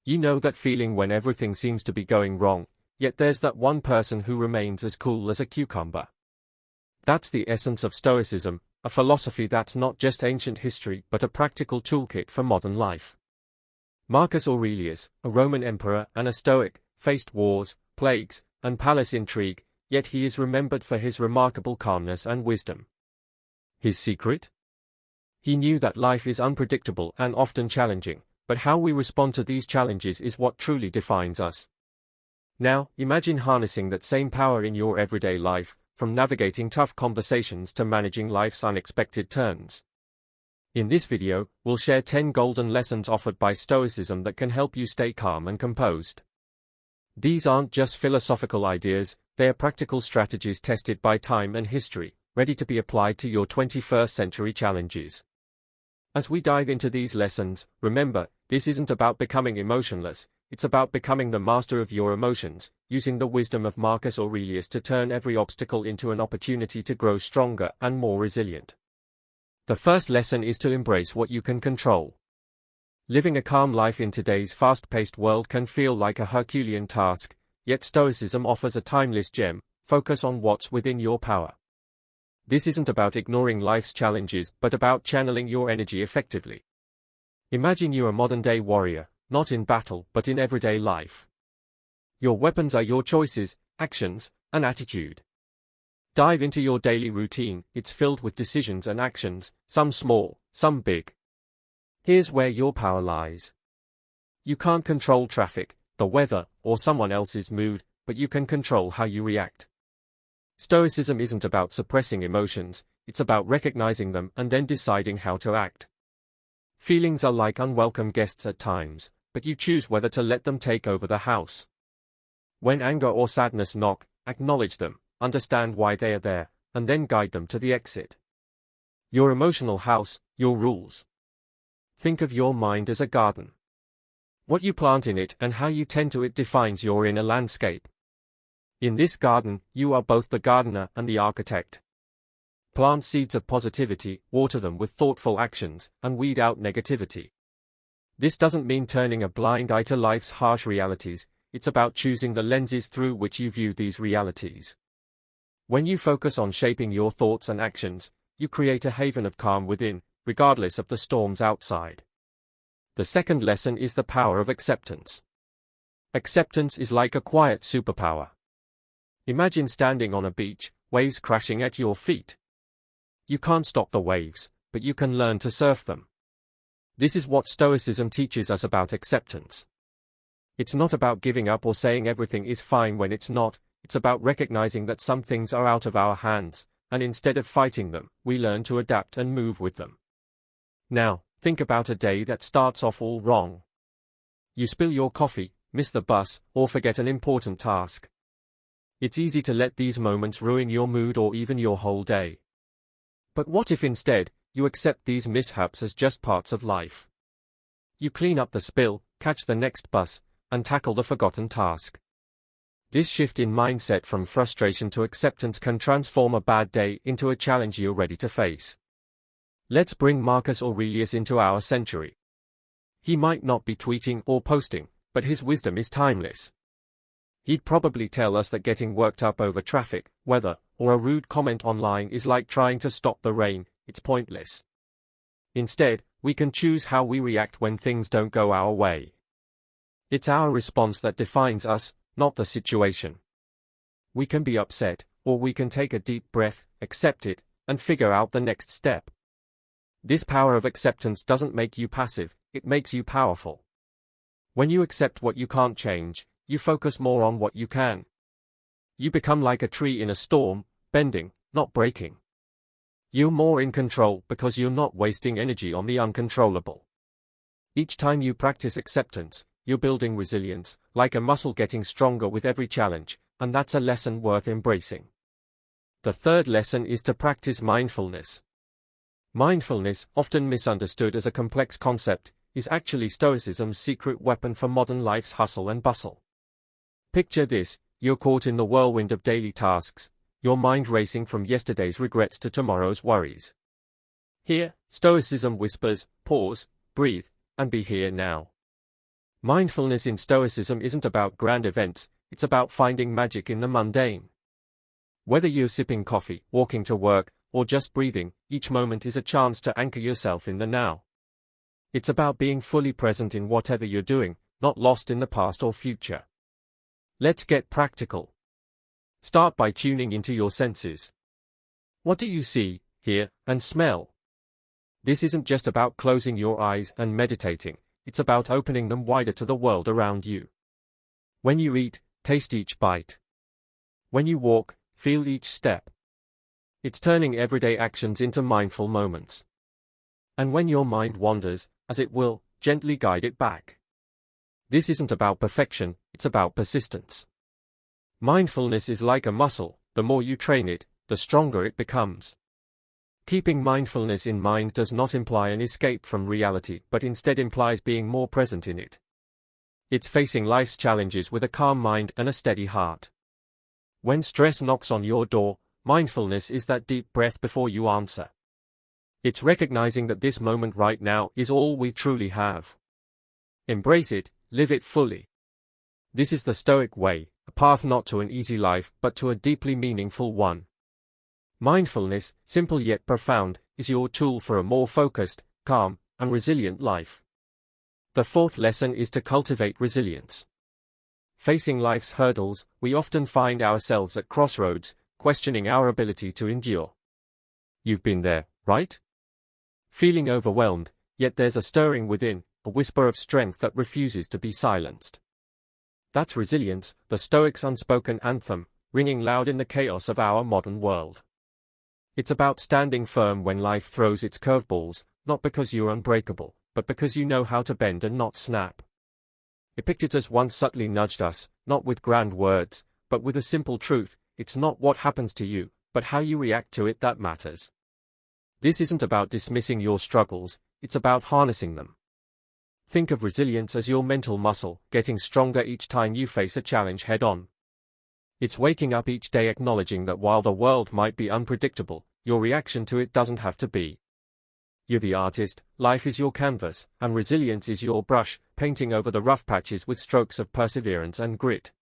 You know that feeling when everything seems to be going wrong, yet there's that one person who remains as cool as a cucumber. That's the essence of Stoicism, a philosophy that's not just ancient history but a practical toolkit for modern life. Marcus Aurelius, a Roman emperor and a Stoic, faced wars, plagues, and palace intrigue, yet he is remembered for his remarkable calmness and wisdom. His secret? He knew that life is unpredictable and often challenging, but how we respond to these challenges is what truly defines us. Now, imagine harnessing that same power in your everyday life, from navigating tough conversations to managing life's unexpected turns. In this video, we'll share 10 golden lessons offered by Stoicism that can help you stay calm and composed. These aren't just philosophical ideas, they are practical strategies tested by time and history, ready to be applied to your 21st century challenges. As we dive into these lessons, remember, this isn't about becoming emotionless, it's about becoming the master of your emotions, using the wisdom of Marcus Aurelius to turn every obstacle into an opportunity to grow stronger and more resilient. The first lesson is to embrace what you can control. Living a calm life in today's fast-paced world can feel like a Herculean task, yet Stoicism offers a timeless gem: focus on what's within your power. This isn't about ignoring life's challenges, but about channeling your energy effectively. Imagine you're a modern-day warrior, not in battle, but in everyday life. Your weapons are your choices, actions, and attitude. Dive into your daily routine. It's filled with decisions and actions, some small, some big. Here's where your power lies. You can't control traffic, the weather, or someone else's mood, but you can control how you react. Stoicism isn't about suppressing emotions, it's about recognizing them and then deciding how to act. Feelings are like unwelcome guests at times, but you choose whether to let them take over the house. When anger or sadness knock, acknowledge them, understand why they are there, and then guide them to the exit. Your emotional house, your rules. Think of your mind as a garden. What you plant in it and how you tend to it defines your inner landscape. In this garden, you are both the gardener and the architect. Plant seeds of positivity, water them with thoughtful actions, and weed out negativity. This doesn't mean turning a blind eye to life's harsh realities, it's about choosing the lenses through which you view these realities. When you focus on shaping your thoughts and actions, you create a haven of calm within, regardless of the storms outside. The second lesson is the power of acceptance. Acceptance is like a quiet superpower. Imagine standing on a beach, waves crashing at your feet. You can't stop the waves, but you can learn to surf them. This is what Stoicism teaches us about acceptance. It's not about giving up or saying everything is fine when it's not, it's about recognizing that some things are out of our hands, and instead of fighting them, we learn to adapt and move with them. Now, think about a day that starts off all wrong. You spill your coffee, miss the bus, or forget an important task. It's easy to let these moments ruin your mood or even your whole day. But what if instead, you accept these mishaps as just parts of life? You clean up the spill, catch the next bus, and tackle the forgotten task. This shift in mindset from frustration to acceptance can transform a bad day into a challenge you're ready to face. Let's bring Marcus Aurelius into our century. He might not be tweeting or posting, but his wisdom is timeless. He'd probably tell us that getting worked up over traffic, weather, or a rude comment online is like trying to stop the rain, it's pointless. Instead, we can choose how we react when things don't go our way. It's our response that defines us, not the situation. We can be upset, or we can take a deep breath, accept it, and figure out the next step. This power of acceptance doesn't make you passive, it makes you powerful. When you accept what you can't change, you focus more on what you can. You become like a tree in a storm, bending, not breaking. You're more in control because you're not wasting energy on the uncontrollable. Each time you practice acceptance, you're building resilience, like a muscle getting stronger with every challenge, and that's a lesson worth embracing. The third lesson is to practice mindfulness. Mindfulness, often misunderstood as a complex concept, is actually Stoicism's secret weapon for modern life's hustle and bustle. Picture this: you're caught in the whirlwind of daily tasks, your mind racing from yesterday's regrets to tomorrow's worries. Here, Stoicism whispers, pause, breathe, and be here now. Mindfulness in Stoicism isn't about grand events, it's about finding magic in the mundane. Whether you're sipping coffee, walking to work, or just breathing, each moment is a chance to anchor yourself in the now. It's about being fully present in whatever you're doing, not lost in the past or future. Let's get practical. Start by tuning into your senses. What do you see, hear, and smell? This isn't just about closing your eyes and meditating, it's about opening them wider to the world around you. When you eat, taste each bite. When you walk, feel each step. It's turning everyday actions into mindful moments. And when your mind wanders, as it will, gently guide it back. This isn't about perfection, it's about persistence. Mindfulness is like a muscle, the more you train it, the stronger it becomes. Keeping mindfulness in mind does not imply an escape from reality, but instead implies being more present in it. It's facing life's challenges with a calm mind and a steady heart. When stress knocks on your door, mindfulness is that deep breath before you answer. It's recognizing that this moment right now is all we truly have. Embrace it, live it fully. This is the Stoic way, a path not to an easy life but to a deeply meaningful one. Mindfulness, simple yet profound, is your tool for a more focused, calm, and resilient life. The fourth lesson is to cultivate resilience. Facing life's hurdles, we often find ourselves at crossroads, questioning our ability to endure. You've been there, right? Feeling overwhelmed, yet there's a stirring within, a whisper of strength that refuses to be silenced. That's resilience, the Stoics' unspoken anthem, ringing loud in the chaos of our modern world. It's about standing firm when life throws its curveballs, not because you're unbreakable, but because you know how to bend and not snap. Epictetus once subtly nudged us, not with grand words, but with a simple truth: it's not what happens to you, but how you react to it that matters. This isn't about dismissing your struggles, it's about harnessing them. Think of resilience as your mental muscle, getting stronger each time you face a challenge head-on. It's waking up each day acknowledging that while the world might be unpredictable, your reaction to it doesn't have to be. You're the artist, life is your canvas, and resilience is your brush, painting over the rough patches with strokes of perseverance and grit.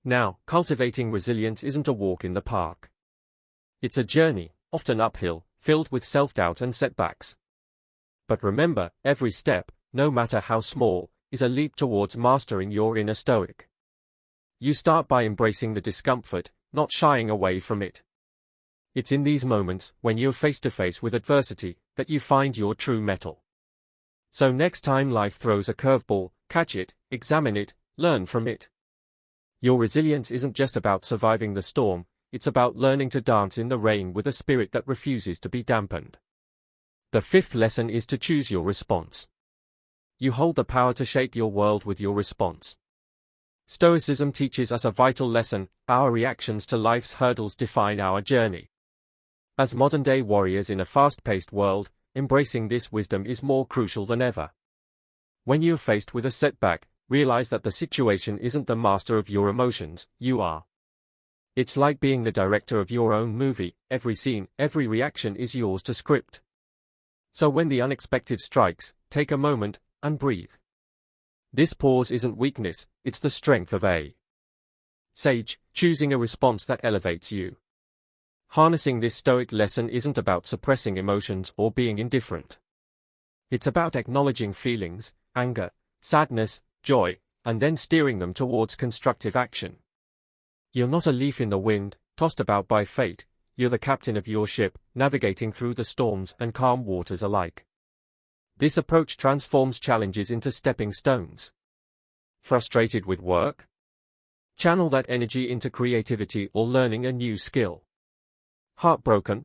Now, cultivating resilience isn't a walk in the park. It's a journey, often uphill, filled with self-doubt and setbacks. But remember, every step, no matter how small, is a leap towards mastering your inner Stoic. You start by embracing the discomfort, not shying away from it. It's in these moments, when you're face to face with adversity, that you find your true mettle. So next time life throws a curveball, catch it, examine it, learn from it. Your resilience isn't just about surviving the storm, it's about learning to dance in the rain with a spirit that refuses to be dampened. The fifth lesson is to choose your response. You hold the power to shape your world with your response. Stoicism teaches us a vital lesson: our reactions to life's hurdles define our journey. As modern-day warriors in a fast-paced world, embracing this wisdom is more crucial than ever. When you're faced with a setback, realize that the situation isn't the master of your emotions, you are. It's like being the director of your own movie: every scene, every reaction is yours to script. So when the unexpected strikes, take a moment and breathe. This pause isn't weakness, it's the strength of a sage, choosing a response that elevates you. Harnessing this Stoic lesson isn't about suppressing emotions or being indifferent. It's about acknowledging feelings, anger, sadness, joy, and then steering them towards constructive action. You're not a leaf in the wind, tossed about by fate, you're the captain of your ship, navigating through the storms and calm waters alike. This approach transforms challenges into stepping stones. Frustrated with work? Channel that energy into creativity or learning a new skill. Heartbroken?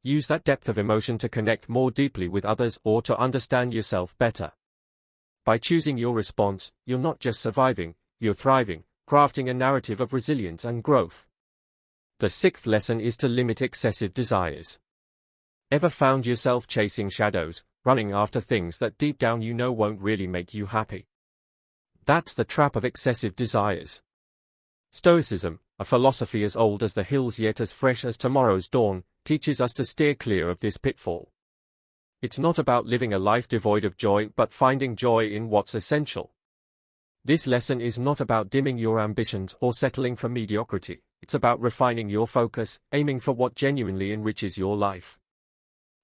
Use that depth of emotion to connect more deeply with others or to understand yourself better. By choosing your response, you're not just surviving, you're thriving, crafting a narrative of resilience and growth. The sixth lesson is to limit excessive desires. Ever found yourself chasing shadows, running after things that deep down you know won't really make you happy? That's the trap of excessive desires. Stoicism, a philosophy as old as the hills yet as fresh as tomorrow's dawn, teaches us to steer clear of this pitfall. It's not about living a life devoid of joy but finding joy in what's essential. This lesson is not about dimming your ambitions or settling for mediocrity. It's about refining your focus, aiming for what genuinely enriches your life.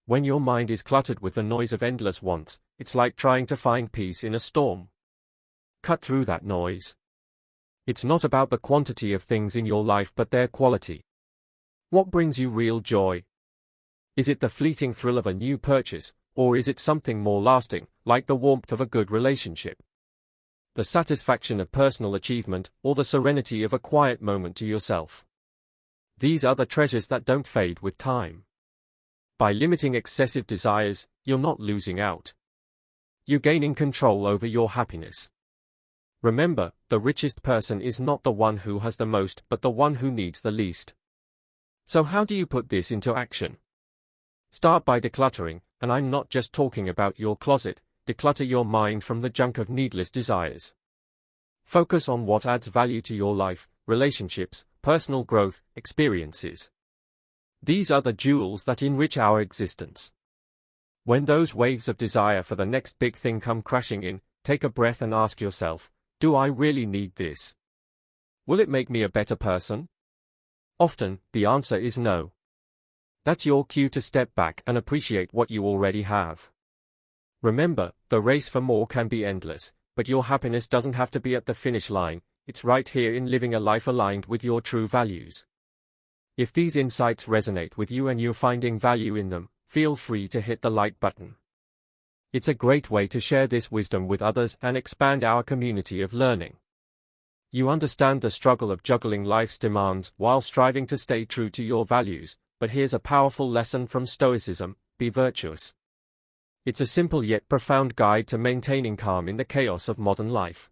When your mind is cluttered with the noise of endless wants, it's like trying to find peace in a storm. Cut through that noise. It's not about the quantity of things in your life but their quality. What brings you real joy? Is it the fleeting thrill of a new purchase, or is it something more lasting, like the warmth of a good relationship? The satisfaction of personal achievement, or the serenity of a quiet moment to yourself? These are the treasures that don't fade with time. By limiting excessive desires, you're not losing out. You're gaining control over your happiness. Remember, the richest person is not the one who has the most, but the one who needs the least. So how do you put this into action? Start by decluttering, and I'm not just talking about your closet. Declutter your mind from the junk of needless desires. Focus on what adds value to your life, relationships, personal growth, experiences. These are the jewels that enrich our existence. When those waves of desire for the next big thing come crashing in, take a breath and ask yourself, do I really need this? Will it make me a better person? Often, the answer is no. That's your cue to step back and appreciate what you already have. Remember, the race for more can be endless, but your happiness doesn't have to be at the finish line. It's right here in living a life aligned with your true values. If these insights resonate with you and you're finding value in them, feel free to hit the like button. It's a great way to share this wisdom with others and expand our community of learning. You understand the struggle of juggling life's demands while striving to stay true to your values, but here's a powerful lesson from Stoicism: be virtuous. It's a simple yet profound guide to maintaining calm in the chaos of modern life.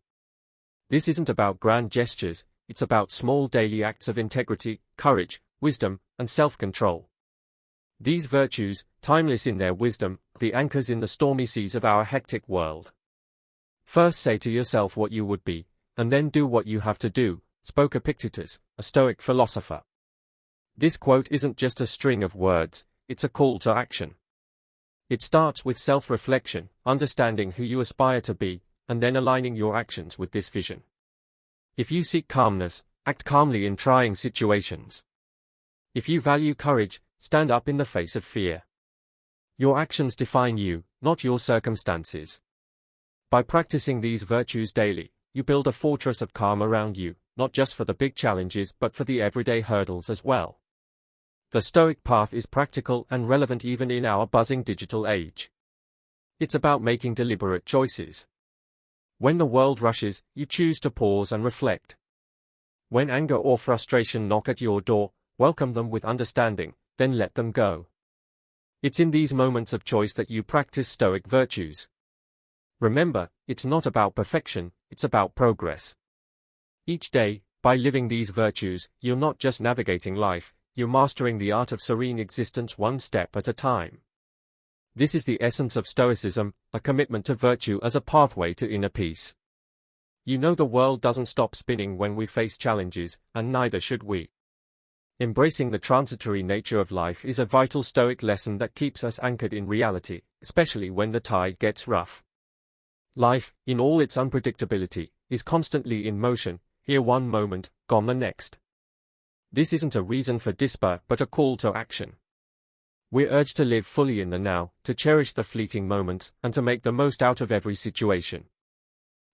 This isn't about grand gestures, it's about small daily acts of integrity, courage, wisdom, and self-control. These virtues, timeless in their wisdom, are the anchors in the stormy seas of our hectic world. First say to yourself what you would be, and then do what you have to do, spoke Epictetus, a Stoic philosopher. This quote isn't just a string of words, it's a call to action. It starts with self-reflection, understanding who you aspire to be, and then aligning your actions with this vision. If you seek calmness, act calmly in trying situations. If you value courage, stand up in the face of fear. Your actions define you, not your circumstances. By practicing these virtues daily, you build a fortress of calm around you, not just for the big challenges but for the everyday hurdles as well. The Stoic path is practical and relevant even in our buzzing digital age. It's about making deliberate choices. When the world rushes, you choose to pause and reflect. When anger or frustration knock at your door, welcome them with understanding, then let them go. It's in these moments of choice that you practice Stoic virtues. Remember, it's not about perfection, it's about progress. Each day, by living these virtues, you're not just navigating life, you're mastering the art of serene existence one step at a time. This is the essence of Stoicism, a commitment to virtue as a pathway to inner peace. You know the world doesn't stop spinning when we face challenges, and neither should we. Embracing the transitory nature of life is a vital Stoic lesson that keeps us anchored in reality, especially when the tide gets rough. Life, in all its unpredictability, is constantly in motion, here one moment, gone the next. This isn't a reason for despair but a call to action. We're urged to live fully in the now, to cherish the fleeting moments, and to make the most out of every situation.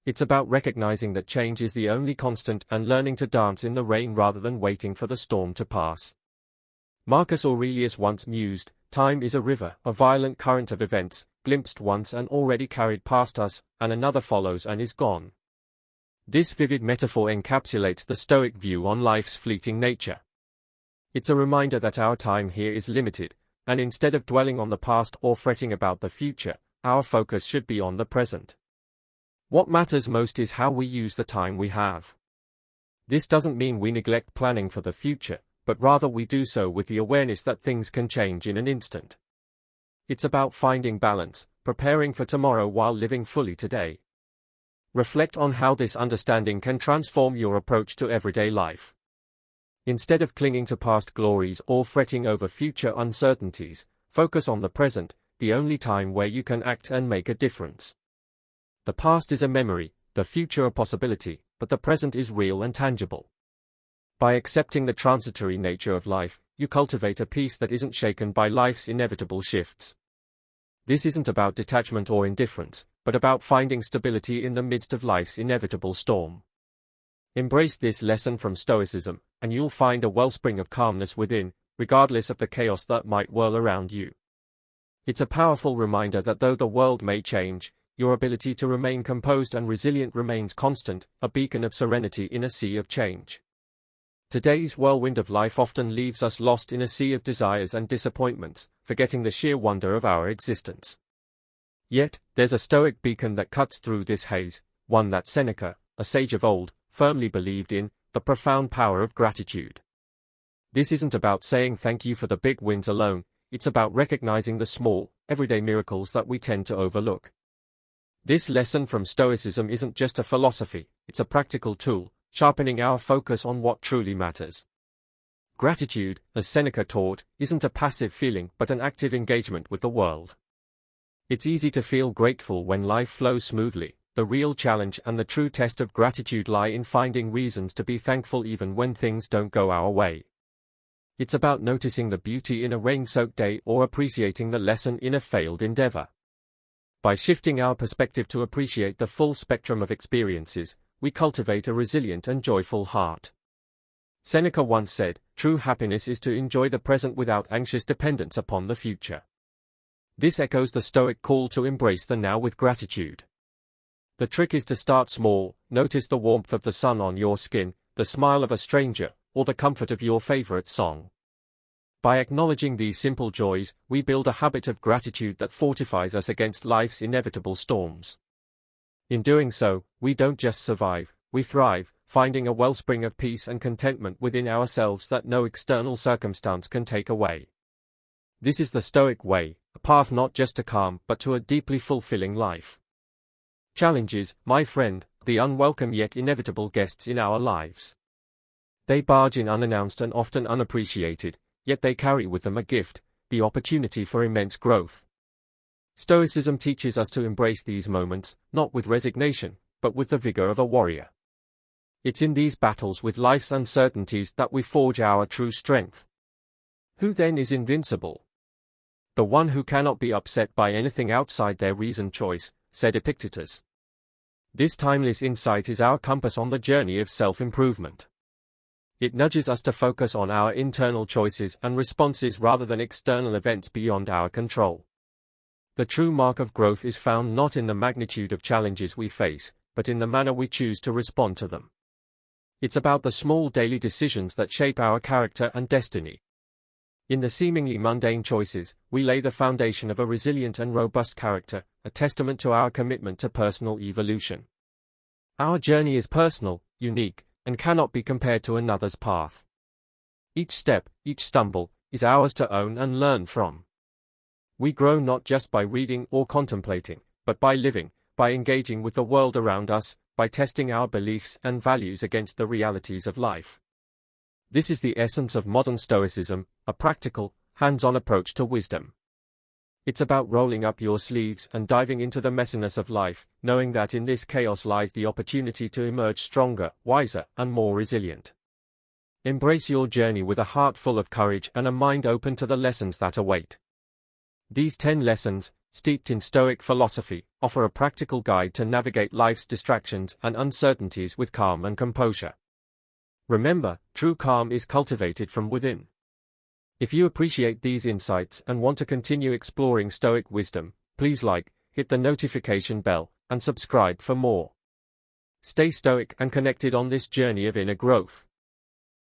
It's about recognizing that change is the only constant and learning to dance in the rain rather than waiting for the storm to pass. Marcus Aurelius once mused, "Time is a river, a violent current of events, glimpsed once and already carried past us, and another follows and is gone." This vivid metaphor encapsulates the Stoic view on life's fleeting nature. It's a reminder that our time here is limited, and instead of dwelling on the past or fretting about the future, our focus should be on the present. What matters most is how we use the time we have. This doesn't mean we neglect planning for the future, but rather we do so with the awareness that things can change in an instant. It's about finding balance, preparing for tomorrow while living fully today. Reflect on how this understanding can transform your approach to everyday life. Instead of clinging to past glories or fretting over future uncertainties, focus on the present, the only time where you can act and make a difference. The past is a memory, the future a possibility, but the present is real and tangible. By accepting the transitory nature of life, you cultivate a peace that isn't shaken by life's inevitable shifts. This isn't about detachment or indifference, but about finding stability in the midst of life's inevitable storm. Embrace this lesson from Stoicism, and you'll find a wellspring of calmness within, regardless of the chaos that might whirl around you. It's a powerful reminder that though the world may change, your ability to remain composed and resilient remains constant, a beacon of serenity in a sea of change. Today's whirlwind of life often leaves us lost in a sea of desires and disappointments, forgetting the sheer wonder of our existence. Yet, there's a Stoic beacon that cuts through this haze, one that Seneca, a sage of old, firmly believed in: the profound power of gratitude. This isn't about saying thank you for the big wins alone, it's about recognizing the small, everyday miracles that we tend to overlook. This lesson from Stoicism isn't just a philosophy, it's a practical tool, sharpening our focus on what truly matters. Gratitude, as Seneca taught, isn't a passive feeling but an active engagement with the world. It's easy to feel grateful when life flows smoothly. The real challenge and the true test of gratitude lie in finding reasons to be thankful even when things don't go our way. It's about noticing the beauty in a rain-soaked day or appreciating the lesson in a failed endeavor. By shifting our perspective to appreciate the full spectrum of experiences, we cultivate a resilient and joyful heart. Seneca once said, "True happiness is to enjoy the present without anxious dependence upon the future." This echoes the Stoic call to embrace the now with gratitude. The trick is to start small. Notice the warmth of the sun on your skin, the smile of a stranger, or the comfort of your favorite song. By acknowledging these simple joys, we build a habit of gratitude that fortifies us against life's inevitable storms. In doing so, we don't just survive, we thrive, finding a wellspring of peace and contentment within ourselves that no external circumstance can take away. This is the Stoic way, a path not just to calm but to a deeply fulfilling life. Challenges, my friend, the unwelcome yet inevitable guests in our lives. They barge in unannounced and often unappreciated, yet they carry with them a gift, the opportunity for immense growth. Stoicism teaches us to embrace these moments, not with resignation, but with the vigor of a warrior. It's in these battles with life's uncertainties that we forge our true strength. Who then is invincible? The one who cannot be upset by anything outside their reasoned choice, said Epictetus. This timeless insight is our compass on the journey of self-improvement. It nudges us to focus on our internal choices and responses rather than external events beyond our control. The true mark of growth is found not in the magnitude of challenges we face, but in the manner we choose to respond to them. It's about the small daily decisions that shape our character and destiny. In the seemingly mundane choices, we lay the foundation of a resilient and robust character, a testament to our commitment to personal evolution. Our journey is personal, unique, and cannot be compared to another's path. Each step, each stumble, is ours to own and learn from. We grow not just by reading or contemplating, but by living, by engaging with the world around us, by testing our beliefs and values against the realities of life. This is the essence of modern Stoicism, a practical, hands-on approach to wisdom. It's about rolling up your sleeves and diving into the messiness of life, knowing that in this chaos lies the opportunity to emerge stronger, wiser, and more resilient. Embrace your journey with a heart full of courage and a mind open to the lessons that await. These 10 lessons, steeped in Stoic philosophy, offer a practical guide to navigate life's distractions and uncertainties with calm and composure. Remember, true calm is cultivated from within. If you appreciate these insights and want to continue exploring Stoic wisdom, please like, hit the notification bell, and subscribe for more. Stay stoic and connected on this journey of inner growth.